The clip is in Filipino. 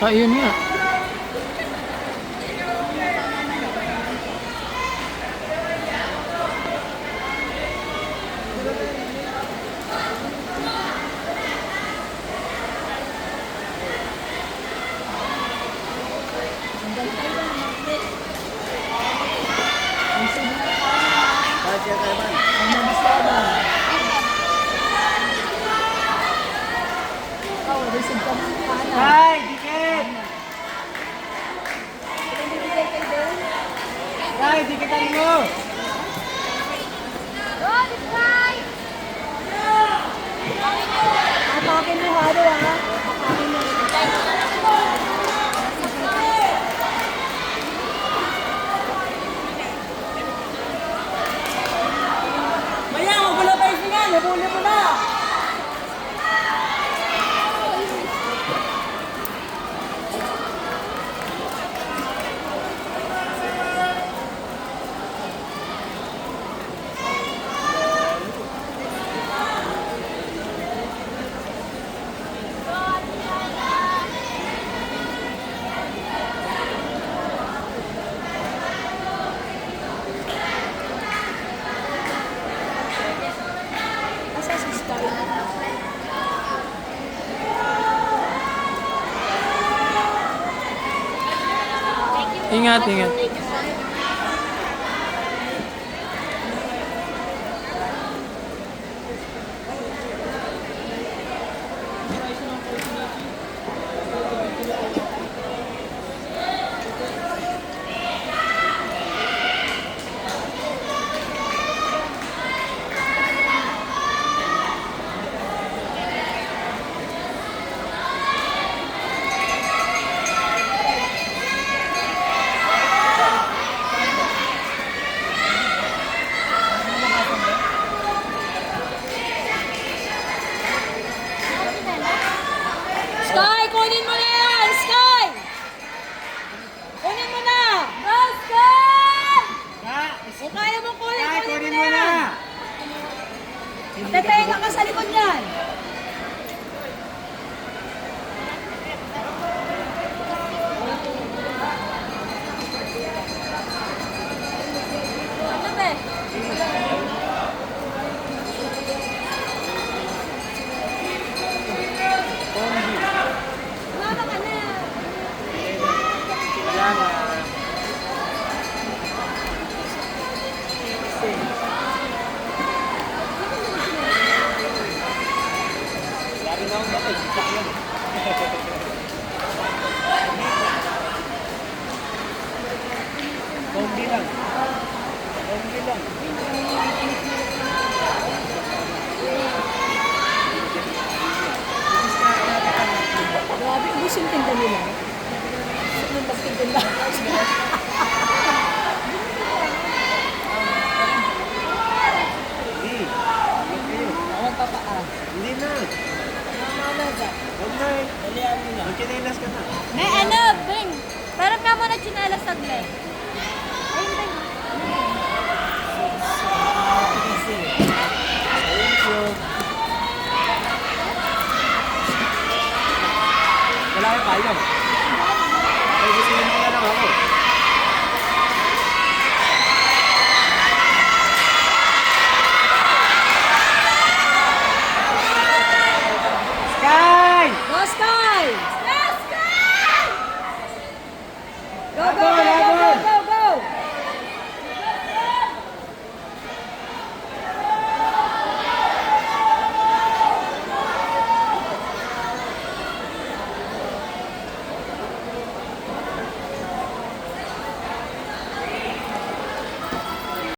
Ah, yun nga. Ay, dikit! Ay, dikitan mo! Atakin mo hado ha. Maya, magulo pa yung singan! Nabuli mo na! Asa si Sky? Ingat, ingat. Sky, kunin mo na yan! Sky! Kunin mo na! Go, Sky! Kung kaya mo kunin, Ay, kunin mo na! Tetenga ka sa likod niyan! Ano ba? Mama ka na! Kombi lang. Kombi lang. Grabe, ubus yung tinda nila. Yung pagtitinda. Hindi. Ang papaa. Hindi na. Huwag na eh. Magkinilas ka na. May ano, Bing! Parang nga mo na chinelas saglit.